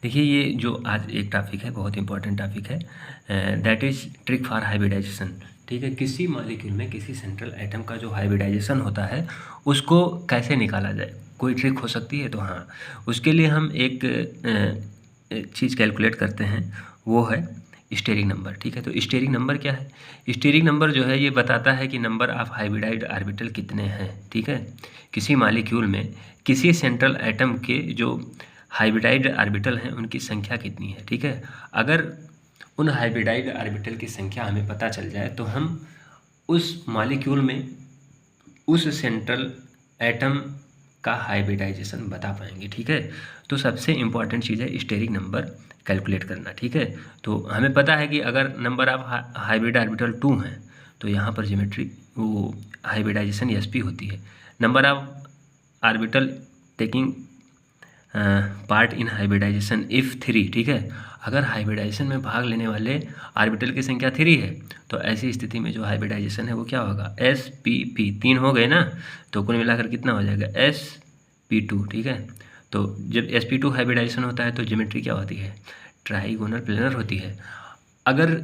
देखिए ये जो आज एक टॉपिक है, बहुत इंपॉर्टेंट टॉपिक है, that is trick for hybridization. ठीक है, किसी मॉलिक्यूल में किसी सेंट्रल एटम का जो हाइब्रिडाइजेशन होता है उसको कैसे निकाला जाए, कोई ट्रिक हो सकती है? तो हाँ, उसके लिए हम एक चीज़ कैलकुलेट करते हैं, वो है स्टेरिक नंबर। ठीक है, तो स्टेरिक नंबर क्या है? स्टेरिक नंबर जो है ये बताता है कि नंबर ऑफ हाइब्रिडाइड ऑर्बिटल कितने हैं। ठीक है, किसी मॉलिक्यूल में किसी सेंट्रल एटम के जो हाइब्रिडाइड ऑर्बिटल हैं उनकी संख्या कितनी है। ठीक है, अगर उन हाइब्रिडाइड ऑर्बिटल की संख्या हमें पता चल जाए तो हम उस मॉलिक्यूल में उस सेंट्रल एटम का हाइब्रिडाइजेशन बता पाएंगे। ठीक है, तो सबसे इम्पॉर्टेंट चीज़ है स्टेरिक नंबर कैलकुलेट करना। ठीक है, तो हमें पता है कि अगर नंबर ऑफ हाइब्रिड ऑर्बिटल 2 हैं तो यहाँ पर ज्योमेट्री वो हाइब्रिडाइजेशन sp होती है। Number of orbital taking part in hybridization if 3। ठीक है, अगर हाइब्रिडाइजेशन में भाग लेने वाले ऑर्बिटल की संख्या 3 है तो ऐसी स्थिति में जो हाइब्रिडाइजेशन है वो क्या होगा, spp। 3 हो गए ना, तो कुल मिलाकर कितना हो जाएगा, sp2। ठीक है, तो जब sp2 हाइब्रिडाइजेशन होता है तो ज्योमेट्री क्या होती है, ट्राइगोनल प्लेनर होती है। अगर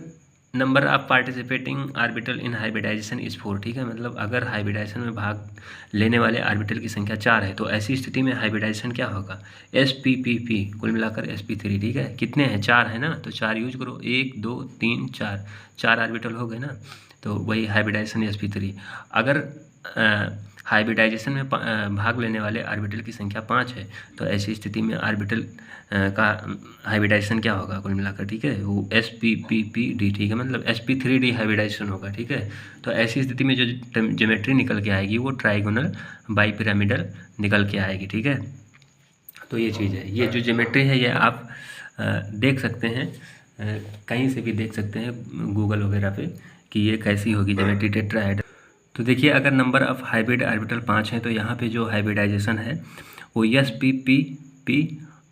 number of participating orbital in hybridization is 4। ठीक है, मतलब अगर हाइब्रिडाइजेशन में भाग लेने वाले ऑर्बिटल की संख्या 4 है तो ऐसी स्थिति में हाइब्रिडाइजेशन क्या होगा, spp। कुल मिलाकर sp3। ठीक है, कितने हैं, 4 है ना, तो 4 यूज करो, 1 2 3 4, 4 ऑर्बिटल हो गए ना, तो वही हाइब्रिडाइजेशन sp3। अगर हाइब्रिडाइजेशन में भाग लेने वाले ऑर्बिटल की संख्या 5 है तो ऐसी स्थिति में ऑर्बिटल का हाइब्रिडाइजेशन क्या होगा कुल मिलाकर। ठीक है, वो sppd। ठीक है, मतलब sp3d हाइब्रिडाइजेशन होगा। ठीक है, तो ऐसी स्थिति में जो ज्योमेट्री निकल के आएगी वो ट्राइगोनल बाईपिरामिडल निकल के आएगी। ठीक है, तो ये चीज़ है, ये जो ज्योमेट्री है ये आप देख सकते हैं, कहीं से भी देख सकते हैं गूगल वगैरह पे कि ये कैसी होगी ज्योमेट्री टेट्राहेड्रल। तो देखिए अगर नंबर ऑफ हाइब्रिड ऑर्बिटल 5 है तो यहाँ पे जो हाइब्रिडाइजेशन है वो sppd।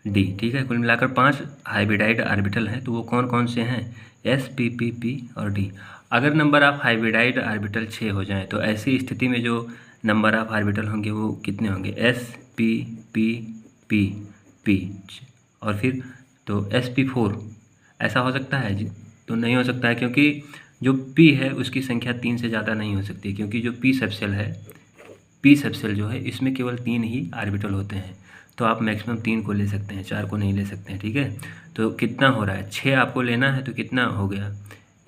ठीक है, कुल मिलाकर 5 हाइब्रिडाइड ऑर्बिटल हैं, तो वो कौन कौन से हैं, spp और d। अगर नंबर ऑफ हाइब्रिडाइड ऑर्बिटल 6 हो जाए तो ऐसी स्थिति में जो नंबर ऑफ ऑर्बिटल होंगे वो कितने होंगे, spppp और फिर तो sp4। ऐसा हो सकता है जी? तो नहीं हो सकता है, क्योंकि जो p है उसकी संख्या 3 से ज़्यादा नहीं हो सकती, क्योंकि जो p सबसेल है, p सबसेल जो है इसमें केवल 3 ही ऑर्बिटल होते हैं, तो आप मैक्सिमम 3 को ले सकते हैं, 4 को नहीं ले सकते हैं। ठीक है, तो कितना हो रहा है, 6 आपको लेना है, तो कितना हो गया,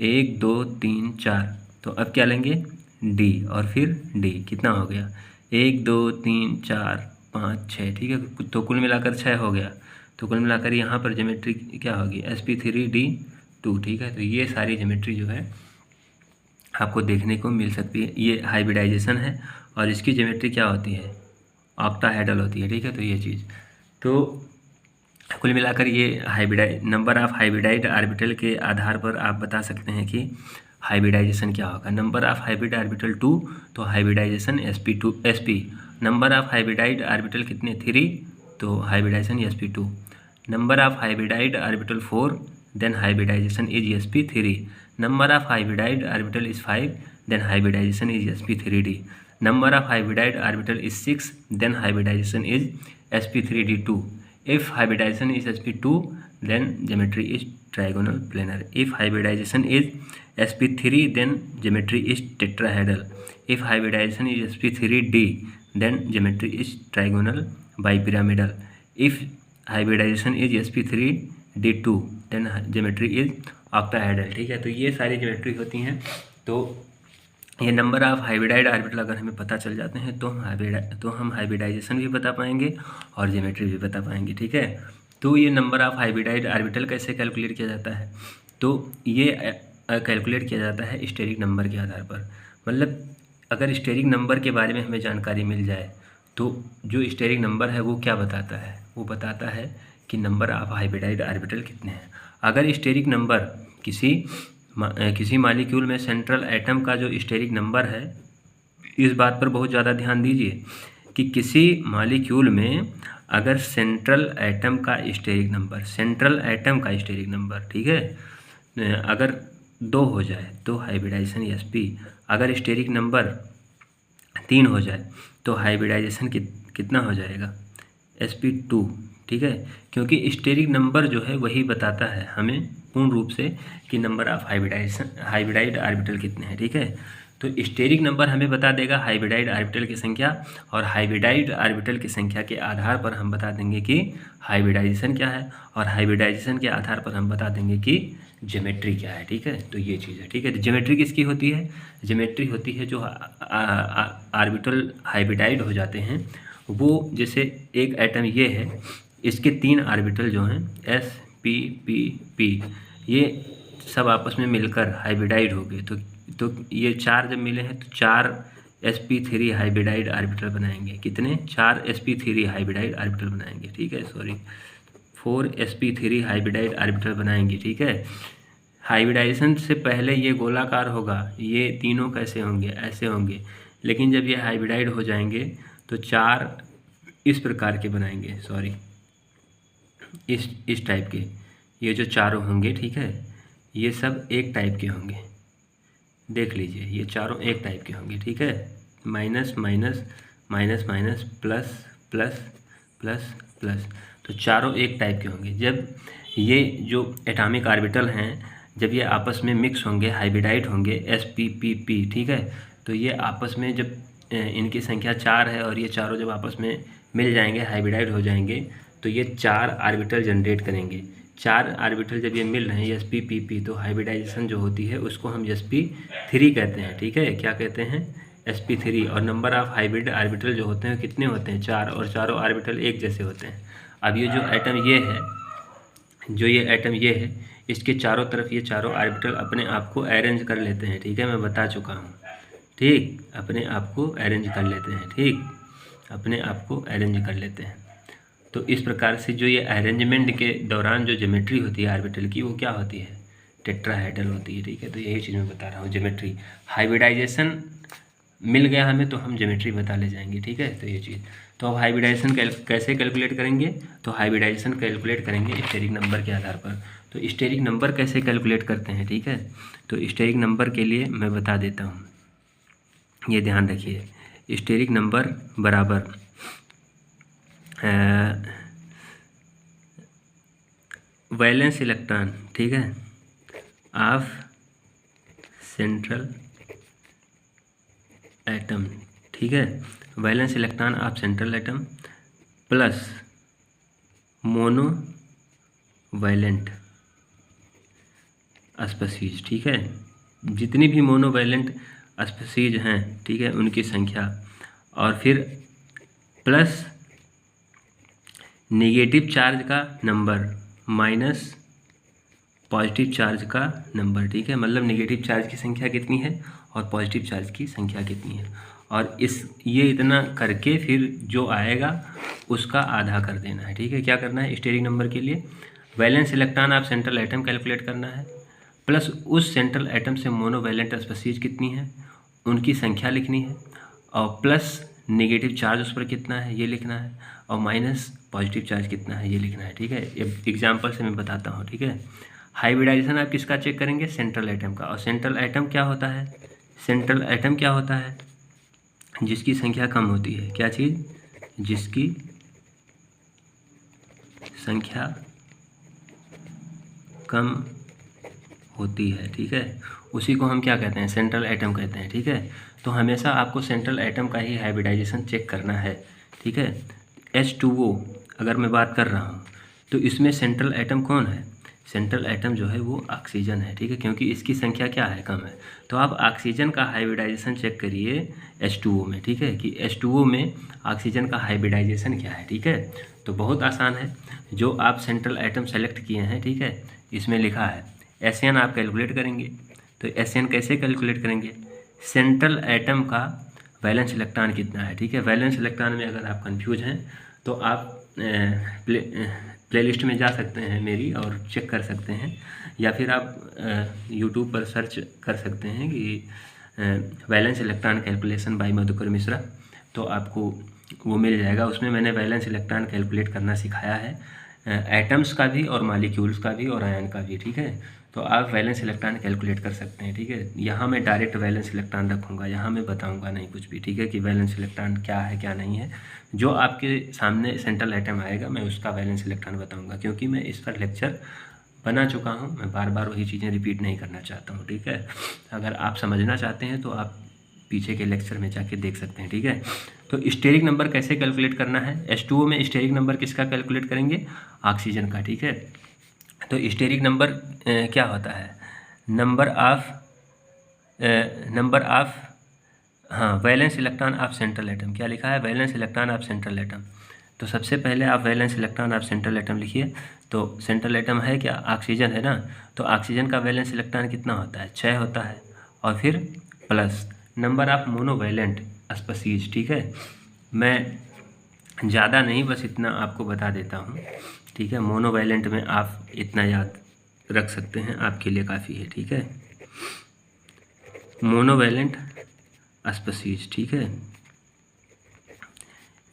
1 2 3 4, तो अब क्या लेंगे, d और फिर d, कितना हो गया, 1 2 3 4 5 6। ठीक है, तो कुल मिलाकर 6 हो गया, तो कुल मिलाकर यहाँ पर ज्योमेट्री क्या होगी, sp3d2। ठीक है, तो ये सारी ज्योमेट्री जो है आपको देखने को मिल सकती है। ये हाइब्रिडाइजेशन है और इसकी ज्योमेट्री क्या होती है, ऑक्टाहेड्रल होती है। ठीक है, तो ये चीज़, तो कुल मिलाकर ये नंबर ऑफ हाइब्रिडाइड ऑर्बिटल के आधार पर आप बता सकते हैं कि हाइब्रिडाइजेशन क्या होगा। नंबर ऑफ हाइब्रिड ऑर्बिटल 2 तो hybridisation sp। Number of hybridised orbital कितने, 3, तो hybridisation sp2। Number of hybridised orbital 4 then hybridisation is sp3। Number of hybridised orbital is 5 then hybridisation is sp3d। Number of hybridised orbital is 6 then hybridisation is sp3d2। If hybridization is sp2 then geometry is trigonal planar. If hybridization is sp3 then geometry is tetrahedral. If hybridization is sp3d then geometry is trigonal bipyramidal. If hybridization is sp3d2 then geometry is octahedral। ठीक है, तो ये सारी geometry होती हैं। तो ये number of hybridised orbital अगर हमें पता चल जाते हैं तो हम हाइब्रिडाइजेशन भी बता पाएंगे और ज्योमेट्री भी बता पाएंगे। ठीक है, तो ये नंबर ऑफ हाइब्रिडाइड ऑर्बिटल कैसे कैलकुलेट किया जाता है, तो ये कैलकुलेट किया जाता है स्टेरिक नंबर के आधार पर। मतलब अगर स्टेरिक नंबर के बारे में हमें जानकारी मिल जाए तो जो स्टेरिक नंबर है वो क्या बताता है, वो बताता है कि नंबर ऑफ हाइब्रिडाइड ऑर्बिटल कितने हैं। अगर स्टेरिक नंबर किसी मॉलिक्यूल में सेंट्रल एटम का जो स्टेरिक नंबर है, इस बात पर बहुत ज़्यादा ध्यान दीजिए कि किसी मॉलिक्यूल में अगर सेंट्रल एटम का स्टेरिक नंबर ठीक है, अगर 2 हो जाए तो हाइब्रिडाइजेशन sp। अगर स्टेरिक नंबर 3 हो जाए तो हाइब्रिडाइजेशन कितना हो जाएगा, sp2। ठीक है, क्योंकि स्टेरिक नंबर जो है वही बताता है हमें पूर्ण रूप से कि नंबर ऑफ हाइब्रिडाइड ऑर्बिटल कितने हैं। ठीक है, तो स्टेरिक नंबर हमें बता देगा हाइब्रिडाइड ऑर्बिटल की संख्या, और हाइब्रिडाइड ऑर्बिटल की संख्या के आधार पर हम बता देंगे कि हाइब्रिडाइजेशन क्या है, और हाइब्रिडाइजेशन के आधार पर हम बता देंगे कि ज्योमेट्री क्या है। ठीक है, तो ये चीज़ है। ठीक है, तो ज्योमेट्री किसकी होती है? ज्योमेट्री होती है जो ऑर्बिटल हाइब्रिडाइड हो जाते हैं, वो जैसे एक एटम ये है, इसके 3 ऑर्बिटल जो हैं S P P P, ये सब आपस में मिलकर हाइब्रिडाइड हो गए। तो ये 4 जब मिले हैं तो 4 sp3 हाइब्रिडाइड ऑर्बिटल बनाएंगे। कितने? 4 sp3 हाइब्रिडाइड ऑर्बिटल बनाएंगे। ठीक है, सॉरी 4 sp3 हाइब्रिडाइड ऑर्बिटल बनाएंगे। ठीक है, हाइब्रिडाइजेशन से पहले ये गोलाकार होगा, ये तीनों कैसे होंगे? ऐसे होंगे, लेकिन जब ये हाइब्रिडाइड हो जाएंगे तो 4 इस प्रकार के बनाएंगे, सॉरी इस टाइप के, ये जो चारों होंगे। ठीक है, ये सब एक टाइप के होंगे, देख लीजिए ये चारों एक टाइप के होंगे। ठीक है, minus minus minus minus plus plus plus plus, तो चारों एक टाइप के होंगे। जब ये जो एटॉमिक ऑर्बिटल हैं जब ये आपस में मिक्स होंगे, हाइब्रिडाइड होंगे sp_p_p, ठीक है, तो ये आपस में जब इनकी संख्या 4 है और ये चारों जब आपस में मिल जाएंगे, हाइब्रिडाइड हो जाएंगे, तो ये 4 ऑर्बिटल जनरेट करेंगे। 4 ऑर्बिटल जब ये मिल रहे हैं sp_p_p, तो हाइब्रिडाइजेशन जो होती है उसको हम sp3 कहते हैं। ठीक है, क्या कहते हैं? sp3। और नंबर ऑफ हाइब्रिड ऑर्बिटल जो होते हैं कितने होते हैं? 4, और चारों ऑर्बिटल एक जैसे होते हैं। अब ये जो एटम ये है, जो ये एटम ये है, इसके चारों तरफ ये चारों ऑर्बिटल अपने आप को अरेंज कर लेते हैं। ठीक है, मैं बता चुका हूँ। ठीक, अपने आप को अरेंज कर लेते हैं। ठीक, अपने आप को अरेंज कर लेते हैं। तो इस प्रकार से जो ये अरेंजमेंट के दौरान जो ज्योमेट्री होती है ऑर्बिटल की, वो क्या होती है? टेट्राहेड्रल होती है। ठीक है, तो यही चीज़ मैं बता रहा हूँ, ज्योमेट्री। हाइब्रिडाइजेशन मिल गया हमें तो हम ज्योमेट्री बता ले जाएंगे। ठीक है, तो ये चीज़। तो अब हाइब्रिडाइजेशन कैसे कैलकुलेट करेंगे? तो हाइब्रिडाइजेशन कैलकुलेट करेंगे स्टेरिक नंबर के आधार पर। तो स्टेरिक नंबर कैसे कैलकुलेट करते हैं? ठीक है, तो स्टेरिक नंबर के लिए मैं बता देता हूँ, ये ध्यान रखिए। स्टेरिक नंबर बराबर वैलेंस इलेक्ट्रॉन, ठीक है, ऑफ सेंट्रल एटम। ठीक है, valence electron of central atom plus monovalent species. ठीक है, जितनी भी मोनो वैलेंट स्पीशीज हैं, ठीक है, उनकी संख्या, और फिर प्लस नेगेटिव चार्ज का नंबर माइनस पॉजिटिव चार्ज का नंबर। ठीक है, मतलब नेगेटिव चार्ज की संख्या कितनी है और पॉजिटिव चार्ज की संख्या कितनी है, और ये इतना करके फिर जो आएगा उसका आधा कर देना है। ठीक है, क्या करना है स्टेरिक नंबर के लिए? Valence electron of central atom calculate करना है, प्लस उस सेंट्रल एटम से मोनोवैलेंट स्पीशीज कितनी है उनकी संख्या लिखनी है, और प्लस नेगेटिव चार्ज उस पर कितना है ये लिखना है, और माइनस पॉजिटिव चार्ज कितना है ये लिखना है। ठीक है, एग्जाम्पल से मैं बताता हूँ। ठीक है, हाइब्रिडाइजेशन आप किसका चेक करेंगे? सेंट्रल एटम का। और सेंट्रल एटम क्या होता है? सेंट्रल एटम क्या होता है? जिसकी संख्या कम होती है। क्या चीज़? जिसकी संख्या कम होती है। ठीक है, उसी को हम क्या कहते हैं? सेंट्रल एटम कहते हैं। ठीक है, तो हमेशा आपको सेंट्रल एटम का ही हाइब्रिडाइजेशन चेक करना है। ठीक है, H2O अगर मैं बात कर रहा हूँ तो इसमें सेंट्रल एटम कौन है? सेंट्रल एटम जो है वो ऑक्सीजन है। ठीक है, क्योंकि इसकी संख्या क्या है? कम है। तो आप ऑक्सीजन का हाइब्रिडाइजेशन चेक करिए H2O में। ठीक है, कि H2O में ऑक्सीजन का हाइब्रिडाइजेशन क्या है। ठीक है, तो बहुत आसान है, जो आप सेंट्रल एटम सेलेक्ट किए हैं, ठीक है, इसमें लिखा है SN आप कैलकुलेट करेंगे। तो SN कैसे कैलकुलेट करेंगे? सेंट्रल एटम का वैलेंस इलेक्ट्रॉन कितना है। ठीक है, वैलेंस इलेक्ट्रॉन में अगर आप कंफ्यूज हैं तो आप प्लेलिस्ट में जा सकते हैं मेरी और चेक कर सकते हैं, या फिर आप यूट्यूब पर सर्च कर सकते हैं कि valence electron calculation bye Madhukar Mishra, तो आपको वो मिल जाएगा। उसमें मैंने वैलेंस इलेक्ट्रॉन कैलकुलेट करना सिखाया है, एटम्स का भी और मॉलिक्यूल्स का भी और आयन का भी। ठीक है, तो आप वैलेंस इलेक्ट्रॉन कैलकुलेट कर सकते हैं, ठीक है। यहाँ मैं डायरेक्ट वैलेंस इलेक्ट्रॉन रखूँगा, यहाँ मैं बताऊँगा नहीं कुछ भी, ठीक है, कि वैलेंस इलेक्ट्रॉन क्या है क्या नहीं है। जो आपके सामने सेंट्रल एटम आएगा मैं उसका वैलेंस इलेक्ट्रॉन बताऊँगा, क्योंकि मैं इस पर लेक्चर बना चुका हूँ, मैं बार बार वही चीज़ें रिपीट नहीं करना चाहता हूँ, ठीक है। अगर आप समझना चाहते हैं तो आप पीछे के लेक्चर में जाके देख सकते हैं, ठीक है। तो स्टेरिक नंबर कैसे कैलकुलेट करना है, H2O में स्टेरिक नंबर किसका कैलकुलेट करेंगे, ऑक्सीजन का, ठीक है। तो स्टेरिक नंबर क्या होता है, नंबर ऑफ हाँ valence electron of central atom, क्या लिखा है, valence electron of central atom. तो सबसे पहले आप valence electron of central atom लिखिए। तो सेंट्रल एटम है क्या, ऑक्सीजन है ना, तो ऑक्सीजन का वैलेंस इलेक्ट्रॉन कितना होता है, 6 होता है, और फिर plus number of monovalent species, ठीक है। मैं ज़्यादा नहीं, बस इतना आपको बता देता हूँ, ठीक है। मोनोवैलेंट में आप इतना याद रख सकते हैं, आपके लिए काफ़ी है, ठीक है। मोनोवैलेंट स्पीशीज, ठीक है।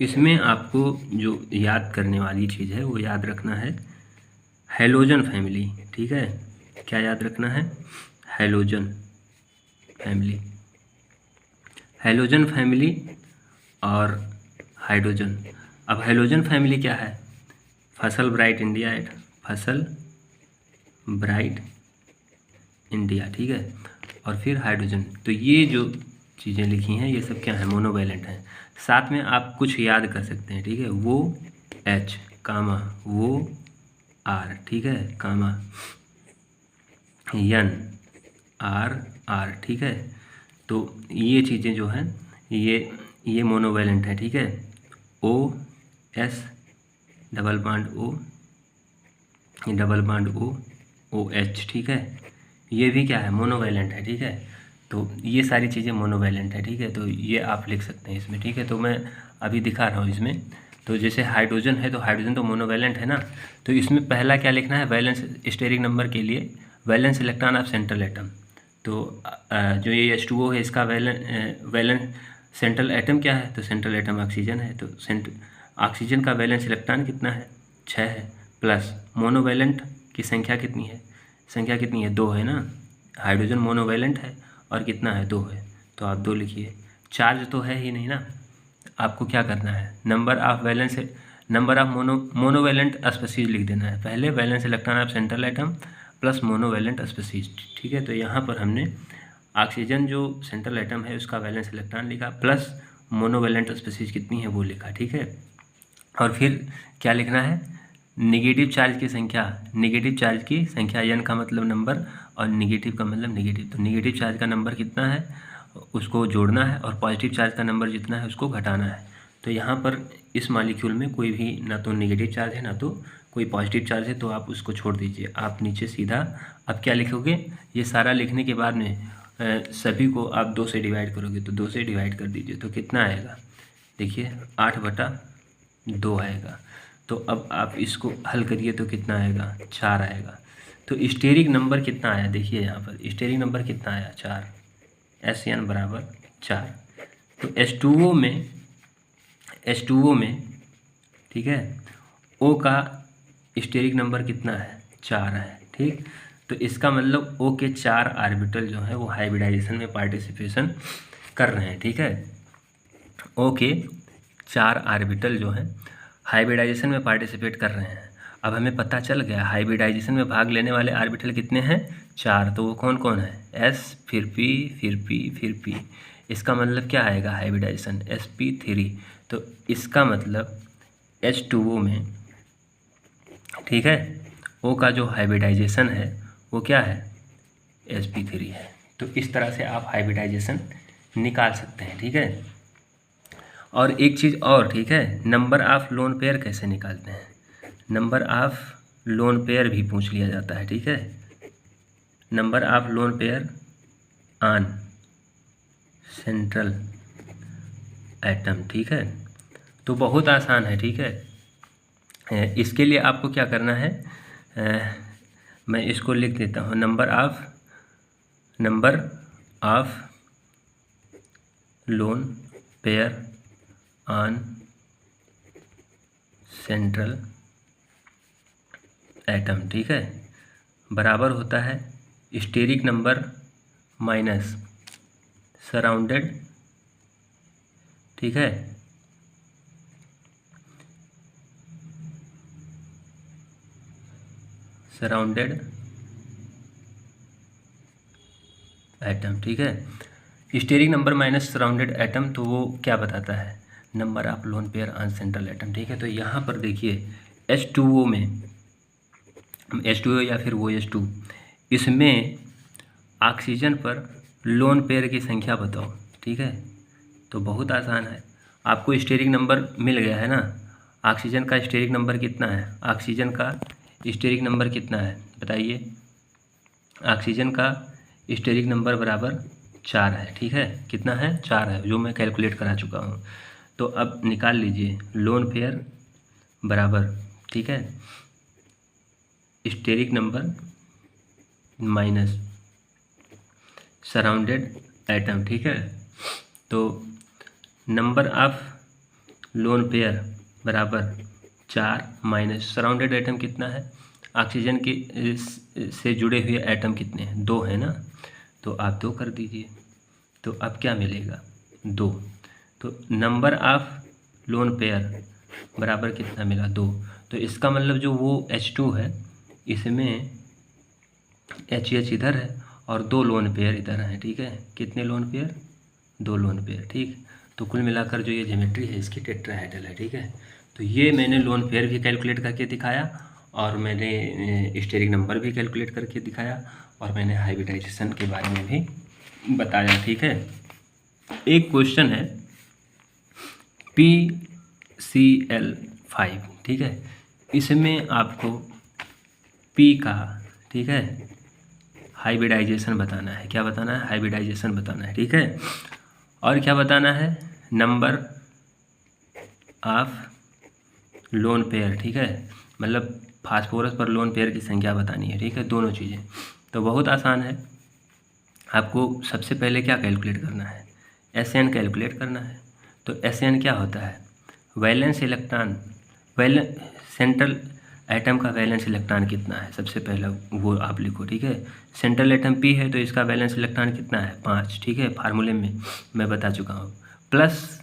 इसमें आपको जो याद करने वाली चीज़ है वो याद रखना है हैलोजन फैमिली, ठीक है। क्या याद रखना है, हैलोजन फैमिली, हैलोजन फैमिली और हाइड्रोजन। अब हैलोजन फैमिली क्या है, फसल ब्राइट इंडिया, फसल ब्राइट इंडिया, ठीक है, और फिर हाइड्रोजन। तो ये जो चीज़ें लिखी हैं ये सब क्या है, मोनोवैलेंट हैं। साथ में आप कुछ याद कर सकते हैं, ठीक है, वो H कामा, वो R, ठीक है, कामा N R, ठीक है। तो ये चीज़ें जो हैं ये मोनोवैलेंट है, ठीक है। OS double bond O, double bond OH, ठीक है, ये भी क्या है, मोनोवैलेंट है, ठीक है। तो ये सारी चीज़ें मोनोवैलेंट है, ठीक है। तो ये आप लिख सकते हैं इसमें, ठीक है। तो मैं अभी दिखा रहा हूँ इसमें। तो जैसे हाइड्रोजन है तो हाइड्रोजन तो मोनोवैलेंट है ना, तो इसमें पहला क्या लिखना है, वैलेंस स्टेरिक नंबर के लिए valence electron of central atom. तो जो ये H2O है इसका वैलेंस सेंट्रल एटम क्या है, तो सेंट्रल एटम ऑक्सीजन है। तो ऑक्सीजन का वैलेंस इलेक्ट्रॉन कितना है, 6 है, प्लस मोनोवैलेंट की संख्या कितनी है, 2 है ना। हाइड्रोजन मोनोवैलेंट है और कितना है, 2 है, तो आप 2 लिखिए। चार्ज तो है ही नहीं ना, आपको क्या करना है, नंबर ऑफ मोनोवैलेंट स्पीशीज लिख देना है पहले, valence electron of central atom plus monovalent species, ठीक है। तो यहाँ पर हमने ऑक्सीजन जो सेंट्रल एटम है उसका वैलेंस इलेक्ट्रॉन लिखा, प्लस मोनोवैलेंट स्पीशीज कितनी है वो लिखा, ठीक है। और फिर क्या लिखना है, नेगेटिव चार्ज की संख्या, n का मतलब नंबर और नेगेटिव का मतलब नेगेटिव। तो नेगेटिव चार्ज का नंबर कितना है उसको जोड़ना है, और पॉजिटिव चार्ज का नंबर जितना है उसको घटाना है। तो यहाँ पर इस मॉलिक्यूल में कोई भी ना तो नेगेटिव चार्ज है ना तो कोई पॉजिटिव चार्ज है, तो आप उसको छोड़ दीजिए। आप नीचे सीधा अब क्या लिखोगे, ये सारा लिखने के बाद में सभी को आप 2 से डिवाइड करोगे, तो 2 से डिवाइड कर दीजिए, तो कितना आएगा, देखिए 8/2 आएगा। तो अब आप इसको हल करिए तो कितना आएगा, 4 आएगा। तो स्टेरिक नंबर कितना आया, देखिए यहाँ पर स्टेरिक नंबर कितना आया, 4, SN बराबर 4। तो H2O में ठीक है, O का स्टेरिक नंबर कितना है, 4 है, ठीक। तो इसका मतलब O के 4 ऑर्बिटल जो है वो हाइब्रिडाइजेशन में पार्टिसिपेशन कर रहे हैं, ठीक है। O के 4 ऑर्बिटल जो हैं हाइब्रिडाइजेशन में पार्टिसिपेट कर रहे हैं। अब हमें पता चल गया हाइब्रिडाइजेशन में भाग लेने वाले ऑर्बिटल कितने हैं, 4। तो वो कौन कौन है, S, फिर P, फिर P, फिर P। इसका मतलब क्या आएगा, हाइब्रिडाइजेशन sp3। तो इसका मतलब H2O में, ठीक है, O का जो हाइब्रिडाइजेशन है वो क्या है, sp3 है। तो इस तरह से आप हाइब्रिडाइजेशन निकाल सकते हैं, ठीक है। और एक चीज़ और, ठीक है, नंबर ऑफ लोन पेयर कैसे निकालते हैं, नंबर ऑफ लोन पेयर भी पूछ लिया जाता है, ठीक है। Number of lone pair on central atom, ठीक है। तो बहुत आसान है, ठीक है। इसके लिए आपको क्या करना है, मैं इसको लिख देता हूँ, number of lone pair on central atom, ठीक है, बराबर होता है स्टेरिक नंबर माइनस सराउंडेड, ठीक है, सराउंडेड एटम, ठीक है। Steric number minus surrounded atom, तो वो क्या बताता है, number of lone pair on central atom, ठीक है। तो यहाँ पर देखिए H2O में, H2O या फिर OH2, इसमें ऑक्सीजन पर लोन पेयर की संख्या बताओ, ठीक है। तो बहुत आसान है, आपको स्टेरिक नंबर मिल गया है ना। ऑक्सीजन का स्टेरिक नंबर कितना है, ऑक्सीजन का स्टेरिक नंबर कितना है बताइए। ऑक्सीजन का स्टेरिक नंबर बराबर 4 है, ठीक है। कितना है, 4 है, जो मैं कैलकुलेट करा चुका हूँ। तो अब निकाल लीजिए लोन पेयर बराबर, ठीक है, steric number minus surrounded atom, ठीक है। तो नंबर ऑफ लोन पेयर बराबर 4 माइनस सराउंडेड एटम कितना है, ऑक्सीजन की से जुड़े हुए एटम कितने हैं, 2 है ना। तो आप 2 कर दीजिए, तो अब क्या मिलेगा, 2। तो नंबर ऑफ लोन पेयर बराबर कितना मिला, 2। तो इसका मतलब जो वो H2 है, इसमें HH इधर है और 2 लोन पेयर इधर हैं, ठीक है। कितने लोन पेयर, 2 लोन पेयर, ठीक। तो कुल मिलाकर जो ये ज्योमेट्री है इसकी टेट्राहेड्रल है, ठीक है। तो ये मैंने लोन पेयर भी कैलकुलेट करके दिखाया और मैंने स्टेरिक नंबर भी कैलकुलेट करके दिखाया और मैंने हाइब्रिडाइजेशन के बारे में भी बताया, ठीक है। एक क्वेश्चन है PCl5, ठीक है। इसमें आपको P का, ठीक है, हाइब्रिडाइजेशन बताना है। क्या बताना है, हाइब्रिडाइजेशन बताना है, ठीक है। और क्या बताना है, नंबर ऑफ लोन पेयर, ठीक है, मतलब फास्फोरस पर लोन पेयर की संख्या बतानी है, ठीक है, दोनों चीज़ें। तो बहुत आसान है, आपको सबसे पहले क्या कैलकुलेट करना है, SN कैलकुलेट करना है। तो SN क्या होता है, वैलेंस इलेक्ट्रॉन, सेंट्रल एटम का वैलेंस इलेक्ट्रॉन कितना है, सबसे पहला वो आप लिखो, ठीक है। सेंट्रल एटम P है तो इसका वैलेंस इलेक्ट्रॉन कितना है, 5, ठीक है, फार्मूले में मैं बता चुका हूँ। Plus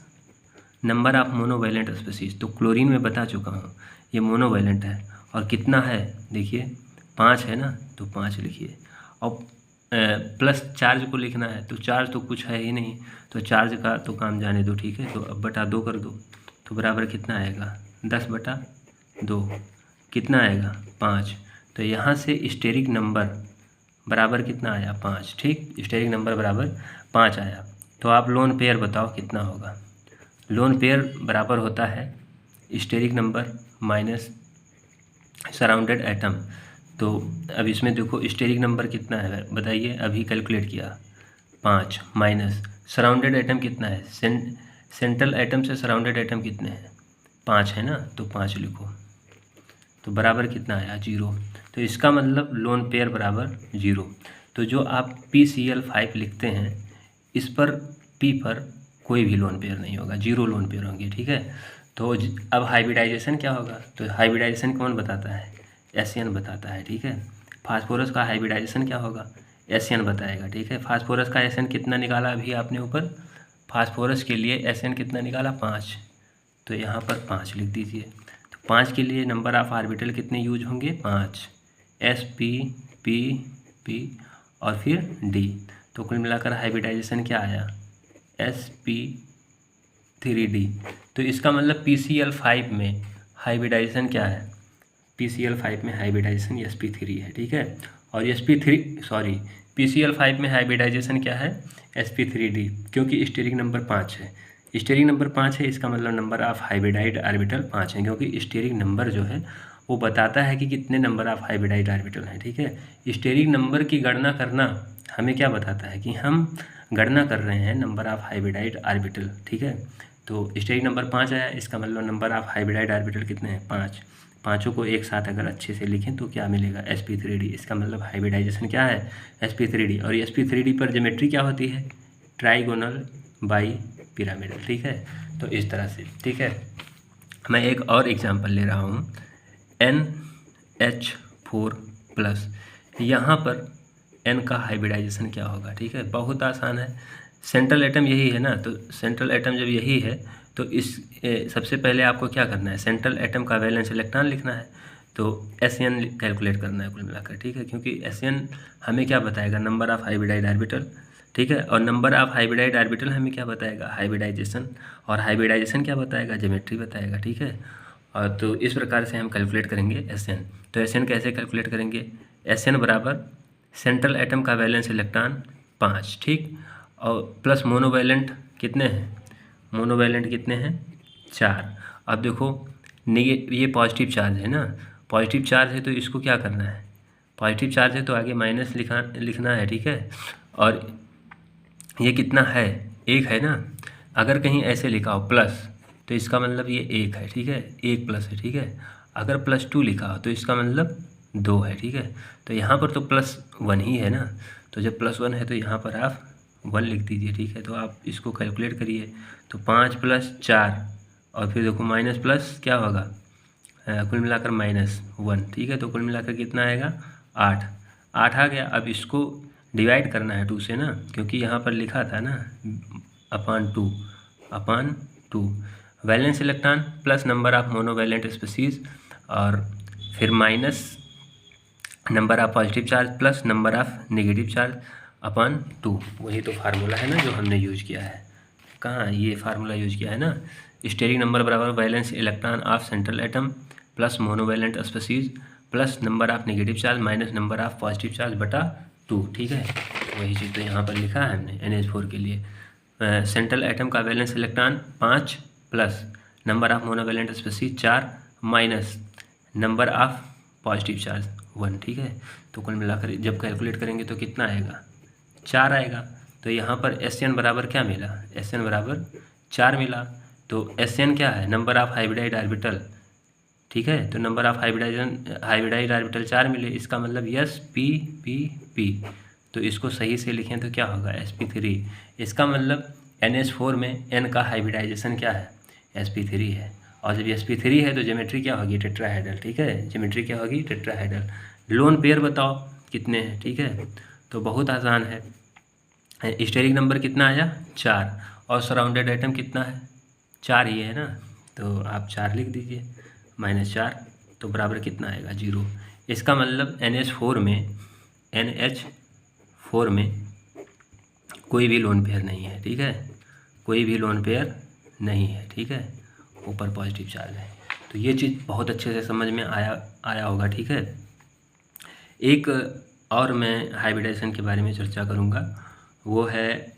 number of monovalent species, तो क्लोरीन में बता चुका हूँ, ये मोनोवैलेंट है और कितना है, देखिए 5 है ना, तो 5 लिखिए। और प्लस चार्ज को लिखना है, तो चार्ज तो कुछ है ही नहीं, तो चार्ज का तो काम जाने दो, ठीक है। तो अब बटा 2 कर दो, तो बराबर कितना आएगा, 10/2, कितना आएगा, 5। तो यहाँ से स्टेरिक नंबर बराबर कितना आया, 5, ठीक। स्टेरिक नंबर बराबर 5 आया। तो आप लोन पेयर बताओ कितना होगा। लोन पेयर बराबर होता है steric number minus surrounded atom. तो अब इसमें देखो स्टेरिक नंबर कितना है बताइए, अभी कैलकुलेट किया, 5 माइनस सराउंडेड एटम कितना है, सेंट्रल एटम से सराउंडेड एटम कितने हैं, 5 है ना, तो 5 लिखो। तो बराबर कितना आया, 0। तो इसका मतलब लोन पेयर बराबर 0। तो जो आप PCl5 लिखते हैं, इस पर P पर कोई भी लोन पेयर नहीं होगा, 0 लोन पेयर होंगे, ठीक है। तो अब हाइब्रिडाइजेशन क्या होगा, तो हाइब्रिडाइजेशन कौन बताता है, SN बताता है, ठीक है। फास्फोरस का हाइब्रिडाइजेशन क्या होगा, SN बताएगा, ठीक है। फास्फोरस का SN कितना निकाला अभी आपने ऊपर, फास्फोरस के लिए SN कितना निकाला, 5। तो यहाँ पर 5 लिख दीजिए। तो 5 के लिए नंबर ऑफ ऑर्बिटल कितने यूज होंगे, 5, SP P P और फिर D। तो कुल मिलाकर हाइब्रिडाइजेशन क्या आया, sp3d। तो इसका मतलब PCl5 में हाइब्रिडाइजेशन क्या है, PCl5 में हाइब्रिडाइजेशन sp3 है, ठीक है। और PCl5 में हाइब्रिडाइजेशन क्या है, sp3d, क्योंकि स्टेरिक नंबर 5 है। स्टेरिक नंबर 5 है, इसका मतलब नंबर ऑफ हाइब्रिडाइड ऑर्बिटल 5 है, क्योंकि स्टेरिक नंबर जो है वो बताता है कि कितने नंबर ऑफ हाइब्रिडाइड ऑर्बिटल हैं, ठीक है। स्टेरिक नंबर की गणना करना हमें क्या बताता है कि हम गणना कर रहे हैं नंबर ऑफ हाइब्रिडाइड ऑर्बिटल, ठीक है। तो स्टेरिक नंबर 5 आया, इसका मतलब नंबर ऑफ हाइब्रिडाइड ऑर्बिटल कितने हैं, 5। पाँचों को एक साथ अगर अच्छे से लिखें तो क्या मिलेगा, sp3d। इसका मतलब हाइब्रिडाइजेशन क्या है, sp3d। और sp3d पर ज्योमेट्री क्या होती है, ट्राइगोनल बाई पिरामिडल, ठीक है। तो इस तरह से, ठीक है। मैं एक और एग्जांपल ले रहा हूँ, NH4+। यहाँ पर n का हाइब्रिडाइजेशन क्या होगा। ठीक है, बहुत आसान है। सेंट्रल एटम यही है ना, तो सेंट्रल एटम जब यही है तो इस सबसे पहले आपको क्या करना है, सेंट्रल एटम का वैलेंस इलेक्ट्रॉन लिखना है, तो SN कैलकुलेट करना है कुल मिलाकर। ठीक है, क्योंकि SN हमें क्या बताएगा, नंबर ऑफ हाइब्रिडाइड ऑर्बिटल। ठीक है, और नंबर ऑफ हाइब्रिडाइड ऑर्बिटल हमें क्या बताएगा, हाइब्रिडाइजेशन, और हाइब्रिडाइजेशन क्या बताएगा, ज्योमेट्री बताएगा। ठीक है, और तो इस प्रकार से हम कैलकुलेट करेंगे SN। तो SN कैसे कैलकुलेट करेंगे, SN बराबर सेंट्रल एटम का वैलेंस इलेक्ट्रॉन 5, ठीक, और प्लस मोनोवैलेंट कितने हैं, मोनोवैलेंट कितने हैं 4। अब देखो ये पॉजिटिव चार्ज है ना, पॉजिटिव चार्ज है तो इसको क्या करना है, पॉजिटिव चार्ज है तो आगे माइनस लिखना है। ठीक है, और ये कितना है, 1 है ना, अगर कहीं ऐसे लिखा हो प्लस तो इसका मतलब ये 1 है। ठीक है, 1 प्लस है। ठीक है, अगर +2 लिखा हो तो इसका मतलब 2 है। ठीक है, तो यहाँ पर तो +1 ही है ना, तो जब +1 है तो यहाँ पर आप 1 लिख दीजिए। ठीक है, तो आप इसको कैलकुलेट करिए, तो 5 + 4 और फिर देखो माइनस प्लस क्या होगा, कुल मिलाकर -1। ठीक है, तो कुल मिलाकर कितना आएगा, 8 आ गया। अब इसको डिवाइड करना है 2 से ना, क्योंकि यहाँ पर लिखा था ना /2 valence electron plus number of monovalent species, और फिर minus number of positive charge plus number of negative charge /2। वही तो फार्मूला है ना जो हमने यूज किया है, कहाँ ये फार्मूला यूज किया है ना, स्टेरिक नंबर बराबर valence electron of central atom plus monovalent species plus number of negative charge minus number of positive charge /2। ठीक है, वही चीज़ तो यहाँ पर लिखा है हमने NH4 के लिए, सेंट्रल एटम का valence electron 5 plus number of monovalent species 4 minus number of positive charge 1। ठीक है, तो कुल मिलाकर जब कैलकुलेट करेंगे तो कितना आएगा, 4 आएगा। तो यहाँ पर SN बराबर क्या मिला, SN बराबर 4 मिला। तो SN क्या है, नंबर ऑफ हाइब्रिडाइड ऑर्बिटल। ठीक है, तो नंबर ऑफ हाइब्रिडाइड ऑर्बिटल 4 मिले, इसका मतलब sp तो इसको सही से लिखें तो क्या होगा, sp3। इसका मतलब NH4 में n का हाइब्रिडाइजेशन क्या है, sp3 है, और जब sp3 है तो ज्योमेट्री क्या होगी, टेट्राहेड्रल। ठीक है, ज्योमेट्री क्या होगी, टेट्राहेड्रल। लोन पेयर बताओ कितने हैं। ठीक है, तो बहुत आसान है, स्टेरिक नंबर कितना आया 4, और सराउंडेड एटम कितना है 4 ही है ना, तो आप 4 लिख दीजिए, -4 तो बराबर कितना आएगा 0। इसका मतलब NH4 में कोई भी लोन पेयर नहीं है। ठीक है, कोई भी लोन पेयर नहीं है। ठीक है, ऊपर पॉजिटिव चार्ज है, तो ये चीज़ बहुत अच्छे से समझ में आया होगा। ठीक है, एक और मैं हाइब्रिडाइजेशन के बारे में चर्चा करूँगा, वो है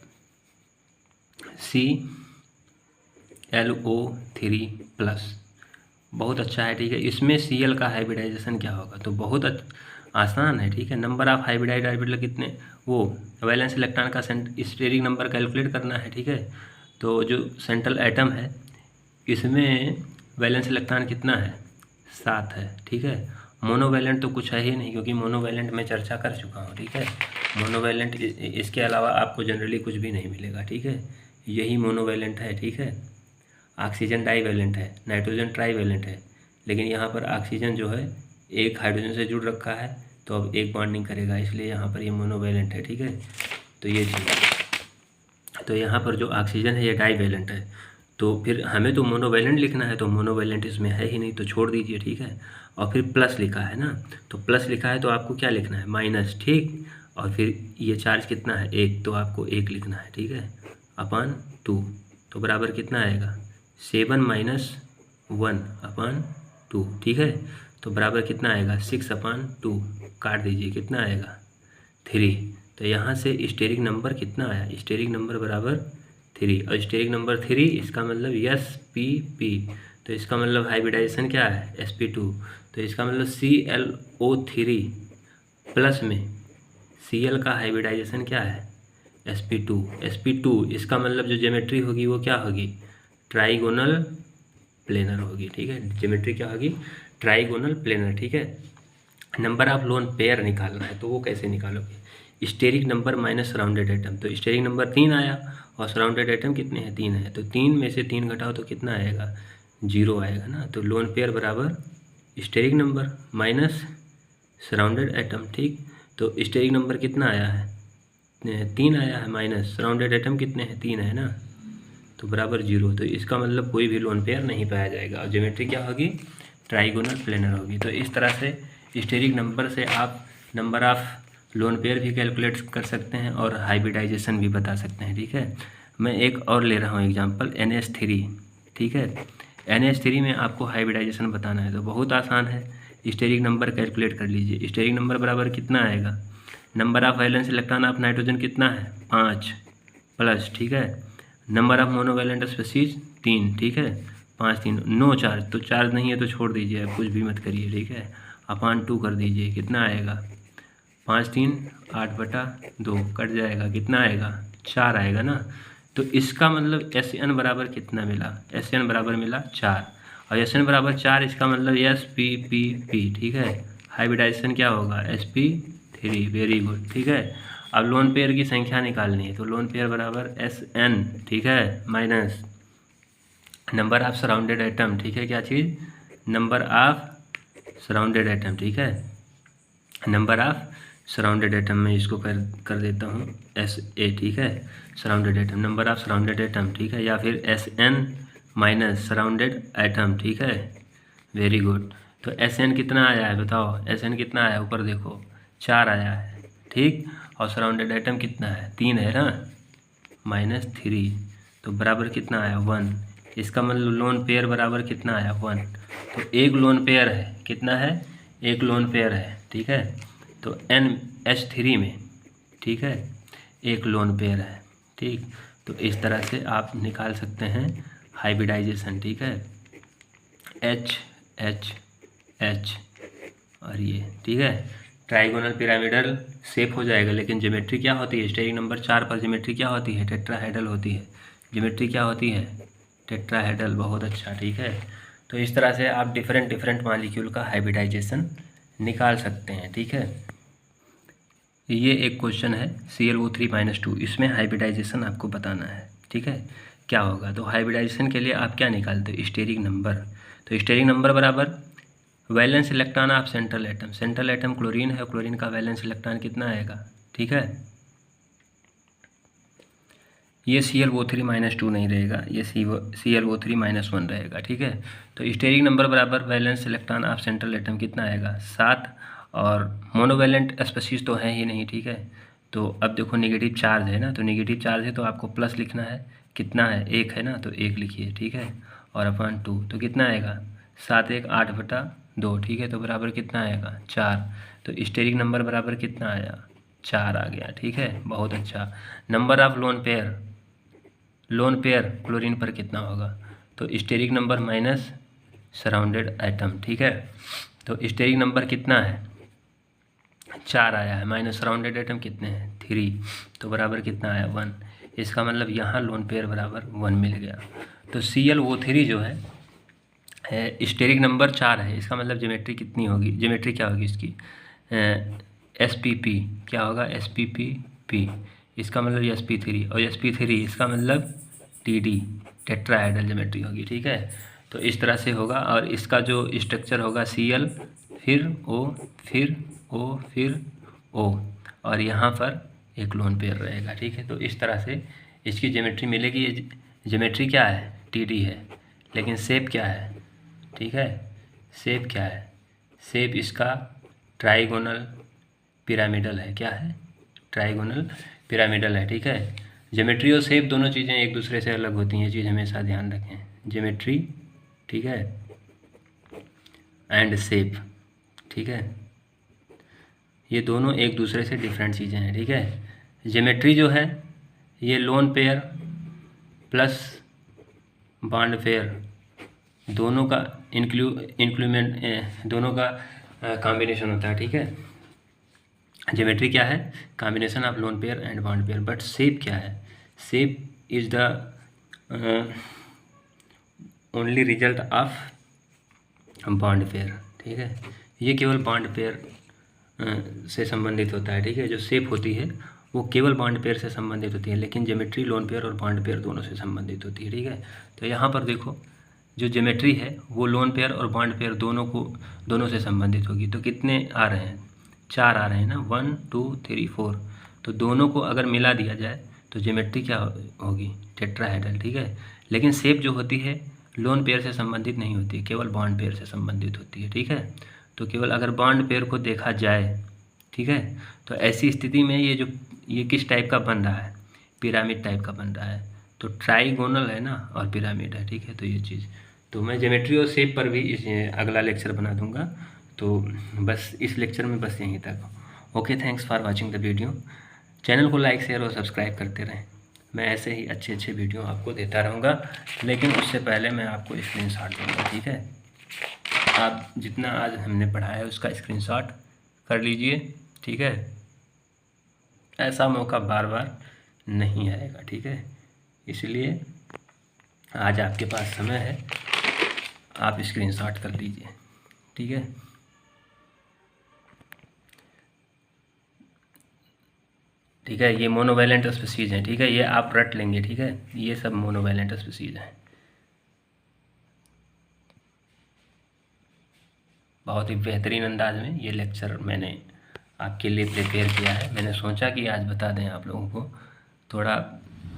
ClO3+, बहुत अच्छा है। ठीक है, इसमें Cl का हाइब्रिडाइजेशन क्या होगा, तो बहुत आसान है। ठीक है, नंबर ऑफ हाइब्रिडाइड ऑर्बिटल कितने, वो वैलेंस इलेक्ट्रॉन का स्टेरिक नंबर कैलकुलेट करना है। ठीक है, तो जो सेंट्रल एटम है इसमें वैलेंस इलेक्ट्रॉन कितना है 7 है। ठीक है, मोनोवैलेंट तो कुछ है ही नहीं, क्योंकि मोनोवैलेंट में चर्चा कर चुका हूँ। ठीक है, मोनोवैलेंट इसके अलावा आपको जनरली कुछ भी नहीं मिलेगा। ठीक है, यही मोनोवैलेंट है। ठीक है, ऑक्सीजन डाईवैलेंट है, नाइट्रोजन ट्राईवैलेंट है, लेकिन यहाँ पर ऑक्सीजन जो है एक हाइड्रोजन से जुड़ रखा है, तो अब एक बॉन्डिंग करेगा, इसलिए यहाँ पर ये मोनोवैलेंट है। ठीक है, तो ये चीज़, तो यहाँ पर जो ऑक्सीजन है ये डाईवैलेंट है, तो फिर हमें तो मोनोवैलेंट लिखना है, तो मोनोवैलेंट इसमें है ही नहीं, तो छोड़ दीजिए। ठीक है, और फिर प्लस लिखा है ना, तो प्लस लिखा है तो आपको क्या लिखना है, माइनस। ठीक, और फिर ये चार्ज कितना है 1, तो आपको 1 लिखना है। ठीक है, /2 तो बराबर कितना आएगा 7 - 1/2। ठीक है, तो बराबर कितना आएगा 6/2, काट दीजिए, कितना आएगा 3। तो यहाँ से स्टेरिक नंबर कितना आया, स्टेरिक नंबर बराबर 3, और स्टेरिक नंबर 3 इसका मतलब spp, तो इसका मतलब हाइब्रिडाइजेशन क्या है sp2, तो इसका मतलब ClO3 प्लस में Cl का हाइब्रिडाइजेशन क्या है sp2 इसका मतलब जो ज्योमेट्री होगी वो क्या होगी, ट्राइगोनल प्लेनर होगी। ठीक है, ज्योमेट्री क्या होगी, ट्राइगोनल प्लेनर। ठीक है, नंबर ऑफ लोन पेयर निकालना है, तो वो कैसे निकालोगे, steric number minus surrounded atom, तो स्टेरिक नंबर 3 आया और सराउंडेड एटम कितने हैं 3 है, तो 3 में से 3 घटाओ तो कितना आएगा 0 आएगा ना, तो लोन पेयर बराबर steric number minus surrounded atom. ठीक, तो स्टेरिक नंबर कितना आया है, 3 आया है, माइनस सराउंडेड एटम कितने हैं, 3 है ना, तो बराबर 0। तो इसका मतलब कोई भी लोन पेयर नहीं पाया जाएगा और ज्योमेट्री क्या होगी, ट्राइगोनल प्लेनर होगी। तो इस तरह से स्टेरिक नंबर से आप नंबर ऑफ लोन पेयर भी कैलकुलेट कर सकते हैं और हाइब्रिडाइजेशन भी बता सकते हैं। ठीक है, मैं एक और ले रहा हूँ एग्जांपल NH3। ठीक है, NH3 में आपको हाइब्रिडाइजेशन बताना है तो बहुत आसान है, स्टेरिक नंबर कैलकुलेट कर लीजिए। स्टेरिक नंबर बराबर कितना आएगा, number of valence electron of nitrogen कितना है, 5 प्लस, ठीक है, नंबर ऑफ मोनोवैलेंट स्पीशीज 3, ठीक है, 5 3 नो चार्ज, तो चार्ज नहीं है तो छोड़ दीजिए, आप कुछ भी मत करिए। ठीक है, अपॉन 2 कर दीजिए, कितना आएगा, 5 3 8/2 कट जाएगा, कितना आएगा, 4 आएगा ना। तो इसका मतलब SN बराबर कितना मिला, SN बराबर मिला 4, और SN बराबर 4 इसका मतलब SPPP। ठीक है, हाइब्रिडाइजेशन क्या होगा, sp3, वेरी गुड। ठीक है, अब लोन पेयर की संख्या निकालनी है तो लोन पेयर बराबर SN, ठीक है, minus number of surrounded atom. ठीक है, क्या चीज़, नंबर ऑफ सराउंडेड एटम। ठीक है, नंबर ऑफ सराउंडेड एटम में इसको कर देता हूँ SA। ठीक है, surrounded atom, number of surrounded atom. ठीक है, या फिर SN माइनस सराउंडेड एटम। ठीक है, वेरी गुड। तो SN कितना आया है बताओ, SN कितना आया है, ऊपर देखो 4 आया है। ठीक, और सराउंडेड एटम कितना है, 3 है ना, -3, तो बराबर कितना आया, 1। इसका मतलब लोन पेयर बराबर कितना आया, 1। तो एक लोन पेयर है, कितना है, एक लोन पेयर है। ठीक है, तो NH3 में, ठीक है, एक लोन पेयर है। ठीक, तो इस तरह से आप निकाल सकते हैं हाइब्रिडाइजेशन। ठीक है, H H H और ये, ठीक है, ट्राइगोनल पिरामिडल शेप हो जाएगा। लेकिन ज्योमेट्री क्या होती है, स्टेरिक नंबर 4 पर ज्योमेट्री क्या होती है, टेट्राहेड्रल होती है। ज्योमेट्री क्या होती है, टेट्राहेड्रल। बहुत अच्छा। ठीक है, तो इस तरह से आप डिफरेंट मॉलिक्यूल का हाइब्रिडाइजेशन निकाल सकते हैं। ठीक है, ये एक क्वेश्चन है ClO3-2, इसमें हाइब्रिडाइजेशन आपको बताना है। ठीक है, क्या होगा, तो हाइब्रिडाइजेशन के लिए आप क्या निकालते हो, स्टेरिक नंबर। तो स्टेरिक नंबर बराबर valence electron of central atom. Central atom chlorine है, क्लोरीन का वैलेंस इलेक्ट्रॉन कितना आएगा। ठीक है, ये ClO3-2 नहीं रहेगा, ये ClO3-1 रहेगा। ठीक है, तो स्टेरिक नंबर बराबर valence electron of central atom कितना आएगा, 7, और मोनोवैलेंट स्पीशीज तो है ही नहीं। ठीक है, तो अब देखो नेगेटिव चार्ज है ना, तो नेगेटिव चार्ज है तो आपको प्लस लिखना है, कितना है, 1 है ना, तो 1 लिखिए। ठीक है, और अपॉन 2, तो कितना आएगा, 7 1 8/2। ठीक है, तो बराबर कितना आएगा, 4। तो स्टेरिक नंबर बराबर कितना आया, 4 आ गया। ठीक है, बहुत अच्छा। Number of lone pair chlorine पर कितना होगा, तो steric number minus surrounded atom. ठीक है, तो स्टेरिक नंबर कितना है, 4 आया है, माइनस सराउंडेड एटम कितने हैं, 3, तो बराबर कितना आया, 1। इसका मतलब यहाँ लोन पेयर बराबर 1 मिल गया। तो ClO3 जो है स्टेरिक नंबर 4 है, इसका मतलब ज्योमेट्री कितनी होगी, ज्योमेट्री क्या होगी इसकी, SPP, क्या होगा, SPPP, इसका मतलब sp3, और sp3 इसका मतलब TD, टेट्राहेड्रल ज्योमेट्री होगी। ठीक है, तो इस तरह से होगा, और इसका जो स्ट्रक्चर होगा Cl फिर O फिर O फिर O, और यहाँ पर एक लोन पेयर रहेगा। ठीक है, तो इस तरह से इसकी ज्योमेट्री मिलेगी। ज्योमेट्री क्या है, TD है, लेकिन शेप क्या है, ठीक है, शेप क्या है, शेप इसका ट्राइगोनल पिरामिडल है। क्या है, ट्राइगोनल पिरामिडल है। ठीक है, ज्योमेट्री और शेप दोनों चीज़ें एक दूसरे से अलग होती हैं, ये चीज़ हमेशा ध्यान रखें। ज्योमेट्री, ठीक है, एंड शेप, ठीक है, ये दोनों एक दूसरे से डिफरेंट चीज़ें हैं। ठीक है, ज्योमेट्री जो है ये lone pair plus bond pair दोनों का इंक्लूमेंट दोनों का कॉम्बिनेशन होता है। ठीक है, ज्योमेट्री क्या है, combination of lone pair and bond pair. But shape क्या है, shape is the only result of bond pair. ठीक है, ये केवल बॉन्ड पेयर से संबंधित होता है। ठीक है, जो शेप होती है वो केवल बॉन्ड पेयर से संबंधित होती है, लेकिन ज्योमेट्री लोन पेयर और बॉन्ड पेयर दोनों से संबंधित होती है। ठीक है, तो यहाँ पर देखो जो ज्योमेट्री है वो लोन पेयर और बॉन्ड पेयर दोनों से संबंधित होगी। तो कितने आ रहे हैं, 4 आ रहे हैं ना, 1 2 3 4, तो दोनों को अगर मिला दिया जाए तो ज्योमेट्री क्या होगी, टेट्राहेड्रल, ठीक है। लेकिन शेप जो होती है लोन पेयर से संबंधित नहीं होती, केवल बॉन्ड पेयर से संबंधित होती है, ठीक है। तो केवल अगर बॉन्ड पेयर को देखा जाए, ठीक है, तो ऐसी स्थिति में ये किस टाइप का बन रहा है, पिरामिड टाइप का बन रहा है। तो ट्राइगोनल है ना और पिरामिड है, ठीक है। तो ये चीज़, तो मैं ज्योमेट्री और शेप पर भी अगला लेक्चर बना दूंगा। तो बस इस लेक्चर में बस यहीं तक। Okay, thanks for watching the video. Channel को लाइक शेयर और सब्सक्राइब करते रहें। मैं ऐसे ही अच्छे अच्छे वीडियो आपको देता रहूँगा, लेकिन उससे पहले मैं आपको स्क्रीनशॉट दूँगा, ठीक है। आप जितना आज हमने पढ़ा है उसका स्क्रीनशॉट कर लीजिए, ठीक है। ऐसा मौका बार बार नहीं आएगा, ठीक है। इसलिए आज आपके पास समय है, आप स्क्रीनशॉट कर लीजिए, ठीक है। ठीक है, ये मोनोवैलेंट स्पीसीज हैं, ठीक है, ये आप रट लेंगे, ठीक है। ये सब मोनोवैलेंट स्पीसीज हैं। बहुत ही बेहतरीन अंदाज में ये लेक्चर मैंने आपके लिए प्रिपेयर किया है। मैंने सोचा कि आज बता दें आप लोगों को थोड़ा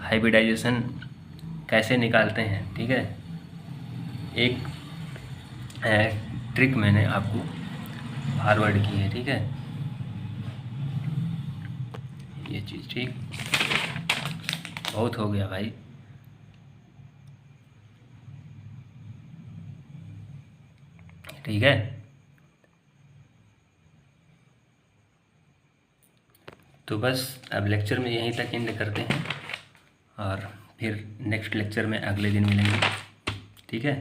हाइब्रिडाइजेशन कैसे निकालते हैं, ठीक है। एक ट्रिक मैंने आपको फॉरवर्ड की है, ठीक है, ये चीज़, ठीक। बहुत हो गया भाई, ठीक है। तो बस अब लेक्चर में यहीं तक एंड करते हैं और फिर नेक्स्ट लेक्चर में अगले दिन मिलेंगे, ठीक है।